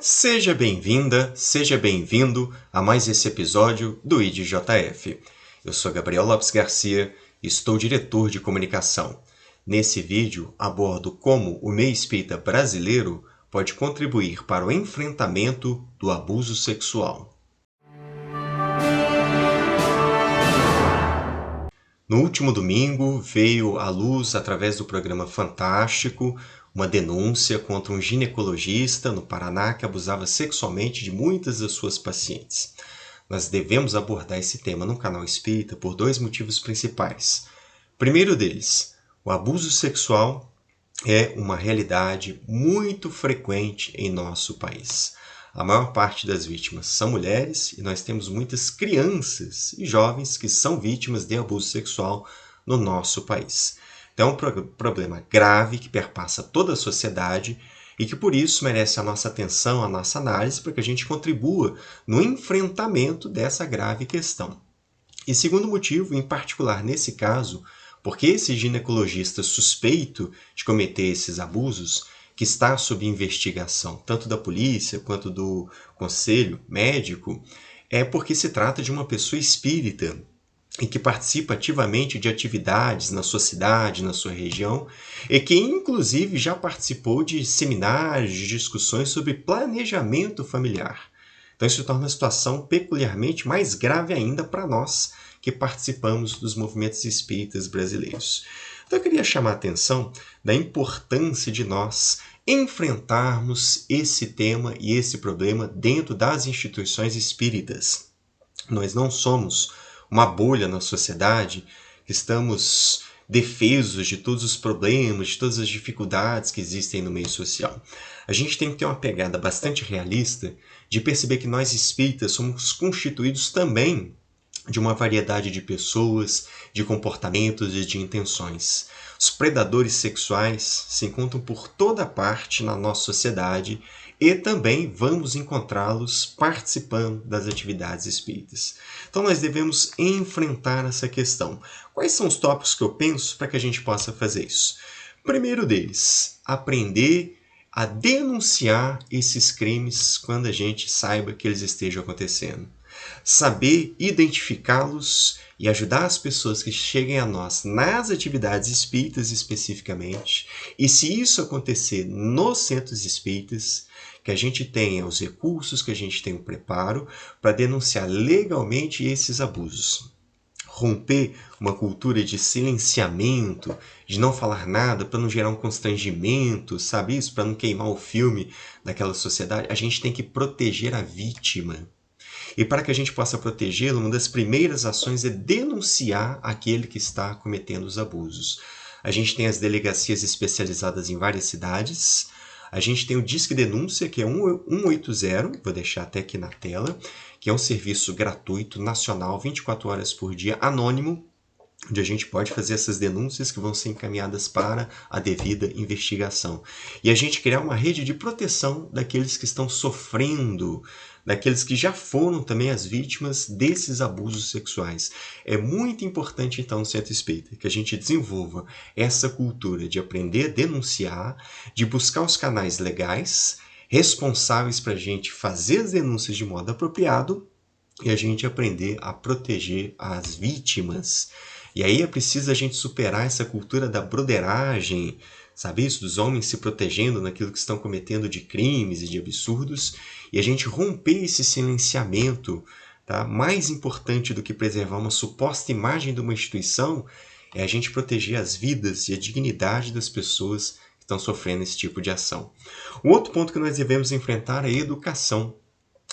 Seja bem-vinda, seja bem-vindo a mais esse episódio do IDJF. Eu sou Gabriel Lopes Garcia e estou diretor de comunicação. Nesse vídeo, abordo como o meio espírita brasileiro pode contribuir para o enfrentamento do abuso sexual. No último domingo, veio à luz, através do programa Fantástico, uma denúncia contra um ginecologista no Paraná que abusava sexualmente de muitas das suas pacientes. Nós devemos abordar esse tema no canal Espírita por dois motivos principais. Primeiro deles, o abuso sexual é uma realidade muito frequente em nosso país. A maior parte das vítimas são mulheres e nós temos muitas crianças e jovens que são vítimas de abuso sexual no nosso país. Então é um problema grave que perpassa toda a sociedade e que por isso merece a nossa atenção, a nossa análise, para que a gente contribua no enfrentamento dessa grave questão. E segundo motivo, em particular nesse caso, porque esse ginecologista suspeito de cometer esses abusos, que está sob investigação tanto da polícia quanto do conselho médico, é porque se trata de uma pessoa espírita e que participa ativamente de atividades na sua cidade, na sua região, e que inclusive já participou de seminários, de discussões sobre planejamento familiar. Então isso torna a situação peculiarmente mais grave ainda para nós que participamos dos movimentos espíritas brasileiros. Então eu queria chamar a atenção da importância de nós enfrentarmos esse tema e esse problema dentro das instituições espíritas. Nós não somos uma bolha na sociedade, estamos defesos de todos os problemas, de todas as dificuldades que existem no meio social. A gente tem que ter uma pegada bastante realista de perceber que nós espíritas somos constituídos também de uma variedade de pessoas, de comportamentos e de intenções. Os predadores sexuais se encontram por toda parte na nossa sociedade e também vamos encontrá-los participando das atividades espíritas. Então nós devemos enfrentar essa questão. Quais são os tópicos que eu penso para que a gente possa fazer isso? Primeiro deles, aprender a denunciar esses crimes quando a gente saiba que eles estejam acontecendo. Saber identificá-los e ajudar as pessoas que cheguem a nós nas atividades espíritas especificamente, e se isso acontecer nos centros espíritas, que a gente tenha os recursos, que a gente tenha o preparo para denunciar legalmente esses abusos. Romper uma cultura de silenciamento, de não falar nada, para não gerar um constrangimento, sabe isso? Para não queimar o filme daquela sociedade, a gente tem que proteger a vítima. E para que a gente possa protegê-lo, uma das primeiras ações é denunciar aquele que está cometendo os abusos. A gente tem as delegacias especializadas em várias cidades. A gente tem o Disque Denúncia, que é 180, vou deixar até aqui na tela, que é um serviço gratuito, nacional, 24 horas por dia, anônimo, onde a gente pode fazer essas denúncias que vão ser encaminhadas para a devida investigação. E a gente criar uma rede de proteção daqueles que estão sofrendo, daqueles que já foram também as vítimas desses abusos sexuais. É muito importante, então, no Centro Espírita, que a gente desenvolva essa cultura de aprender a denunciar, de buscar os canais legais, responsáveis para a gente fazer as denúncias de modo apropriado e a gente aprender a proteger as vítimas. E aí é preciso a gente superar essa cultura da broderagem, sabe isso? Dos homens se protegendo naquilo que estão cometendo de crimes e de absurdos, e a gente romper esse silenciamento. Tá? Mais importante do que preservar uma suposta imagem de uma instituição é a gente proteger as vidas e a dignidade das pessoas que estão sofrendo esse tipo de ação. Um outro ponto que nós devemos enfrentar é a educação.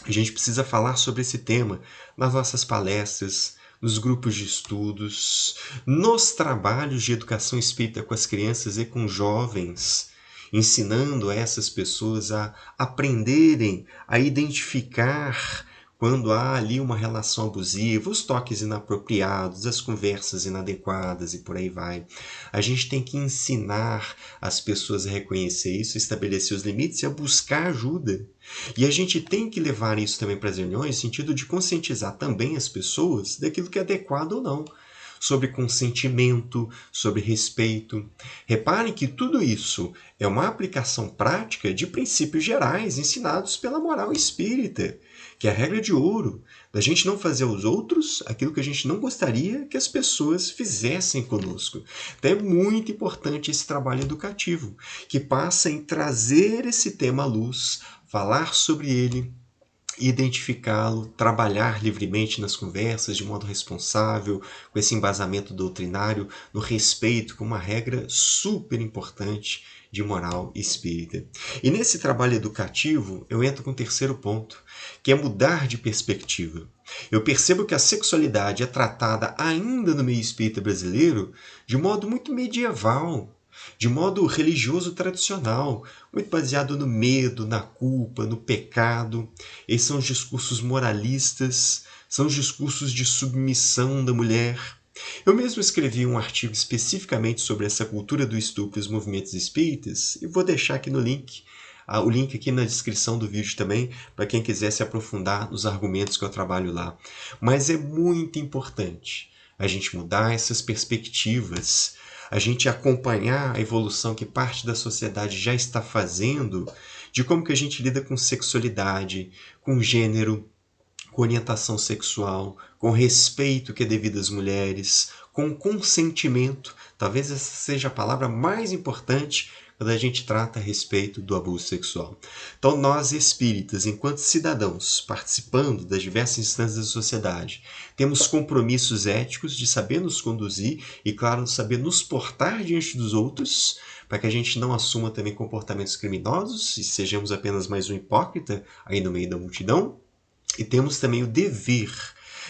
A gente precisa falar sobre esse tema nas nossas palestras, nos grupos de estudos, nos trabalhos de educação espírita com as crianças e com jovens, ensinando essas pessoas a aprenderem a identificar quando há ali uma relação abusiva, os toques inapropriados, as conversas inadequadas e por aí vai. A gente tem que ensinar as pessoas a reconhecer isso, estabelecer os limites e a buscar ajuda. E a gente tem que levar isso também para as reuniões, no sentido de conscientizar também as pessoas daquilo que é adequado ou não. sobre consentimento, sobre respeito. Reparem que tudo isso é uma aplicação prática de princípios gerais ensinados pela moral espírita, que é a regra de ouro, da gente não fazer aos outros aquilo que a gente não gostaria que as pessoas fizessem conosco. Então é muito importante esse trabalho educativo, que passa em trazer esse tema à luz, falar sobre ele, identificá-lo, trabalhar livremente nas conversas de modo responsável, com esse embasamento doutrinário, no respeito, com uma regra super importante de moral espírita. E nesse trabalho educativo, eu entro com o terceiro ponto, que é mudar de perspectiva. Eu percebo que a sexualidade é tratada ainda no meio espírita brasileiro de modo muito medieval, de modo religioso tradicional, muito baseado no medo, na culpa, no pecado. Esses são os discursos moralistas, são os discursos de submissão da mulher. Eu mesmo escrevi um artigo especificamente sobre essa cultura do estupro e os movimentos espíritas, e vou deixar aqui no link, o link aqui na descrição do vídeo também, para quem quiser se aprofundar nos argumentos que eu trabalho lá. Mas é muito importante a gente mudar essas perspectivas, a gente acompanhar a evolução que parte da sociedade já está fazendo, de como que a gente lida com sexualidade, com gênero, com orientação sexual, com respeito que é devido às mulheres, com consentimento. Talvez essa seja a palavra mais importante quando a gente trata a respeito do abuso sexual. Então, nós espíritas, enquanto cidadãos, participando das diversas instâncias da sociedade, temos compromissos éticos de saber nos conduzir e, claro, saber nos portar diante dos outros, para que a gente não assuma também comportamentos criminosos e sejamos apenas mais um hipócrita aí no meio da multidão. E temos também o dever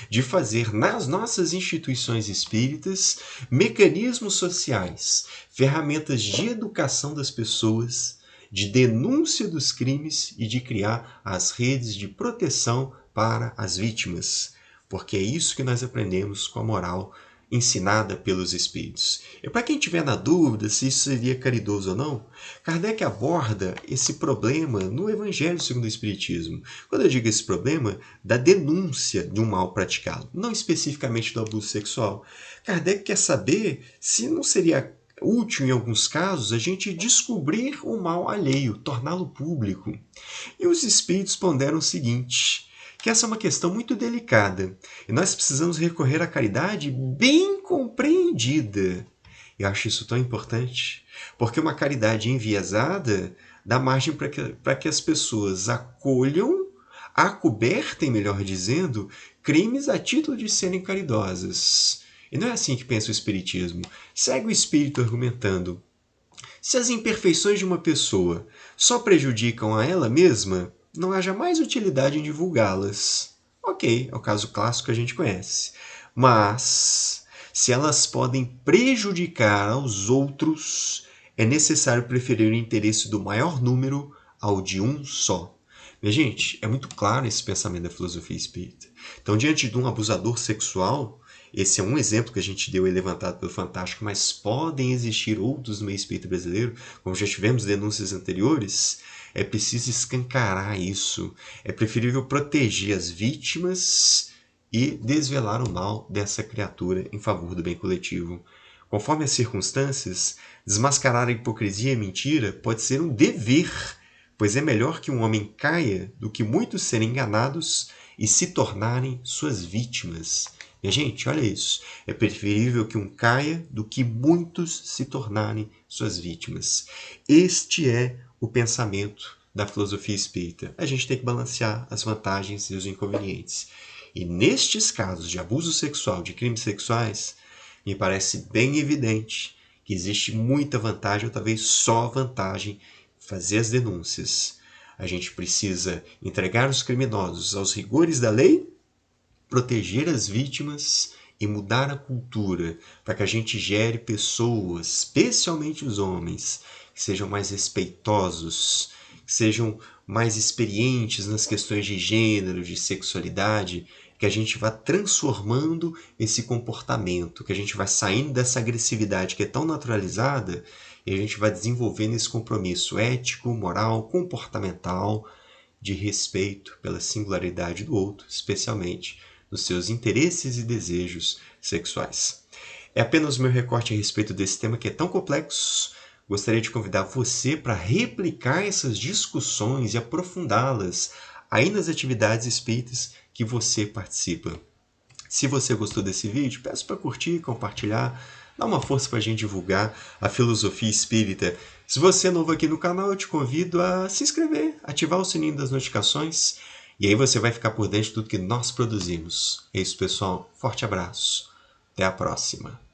de fazer nas nossas instituições espíritas mecanismos sociais, ferramentas de educação das pessoas, de denúncia dos crimes e de criar as redes de proteção para as vítimas, porque é isso que nós aprendemos com a moral ensinada pelos espíritos. E para quem tiver na dúvida se isso seria caridoso ou não, Kardec aborda esse problema no Evangelho segundo o Espiritismo. Quando eu digo esse problema, da denúncia de um mal praticado, não especificamente do abuso sexual. Kardec quer saber se não seria útil, em alguns casos, a gente descobrir o mal alheio, torná-lo público. E os espíritos ponderam o seguinte, que essa é uma questão muito delicada e nós precisamos recorrer à caridade bem compreendida. Eu acho isso tão importante, porque uma caridade enviesada dá margem para que as pessoas acolham, acobertem, melhor dizendo, crimes a título de serem caridosas. E não é assim que pensa o Espiritismo. Segue o Espírito argumentando. Se as imperfeições de uma pessoa só prejudicam a ela mesma, não haja mais utilidade em divulgá-las. Ok, é o caso clássico que a gente conhece. Mas, se elas podem prejudicar aos outros, é necessário preferir o interesse do maior número ao de um só. Minha gente, é muito claro esse pensamento da filosofia espírita. Então, diante de um abusador sexual, esse é um exemplo que a gente deu e levantado pelo Fantástico, mas podem existir outros no meio espírita brasileiro, como já tivemos denúncias anteriores. É preciso escancarar isso. É preferível proteger as vítimas e desvelar o mal dessa criatura em favor do bem coletivo. Conforme as circunstâncias, desmascarar a hipocrisia e a mentira pode ser um dever, pois é melhor que um homem caia do que muitos serem enganados e se tornarem suas vítimas. Minha gente, olha isso. É preferível que um caia do que muitos se tornarem suas vítimas. Este é o pensamento da filosofia espírita. A gente tem que balancear as vantagens e os inconvenientes. E nestes casos de abuso sexual, de crimes sexuais, me parece bem evidente que existe muita vantagem, ou talvez só vantagem, fazer as denúncias. A gente precisa entregar os criminosos aos rigores da lei, proteger as vítimas e mudar a cultura para que a gente gere pessoas, especialmente os homens, que sejam mais respeitosos, que sejam mais experientes nas questões de gênero, de sexualidade, que a gente vá transformando esse comportamento, que a gente vai saindo dessa agressividade que é tão naturalizada e a gente vai desenvolvendo esse compromisso ético, moral, comportamental, de respeito pela singularidade do outro, especialmente nos seus interesses e desejos sexuais. É apenas o meu recorte a respeito desse tema que é tão complexo. Gostaria de convidar você para replicar essas discussões e aprofundá-las aí nas atividades espíritas que você participa. Se você gostou desse vídeo, peço para curtir, compartilhar, dar uma força para a gente divulgar a filosofia espírita. Se você é novo aqui no canal, eu te convido a se inscrever, ativar o sininho das notificações e aí você vai ficar por dentro de tudo que nós produzimos. É isso, pessoal. Forte abraço. Até a próxima.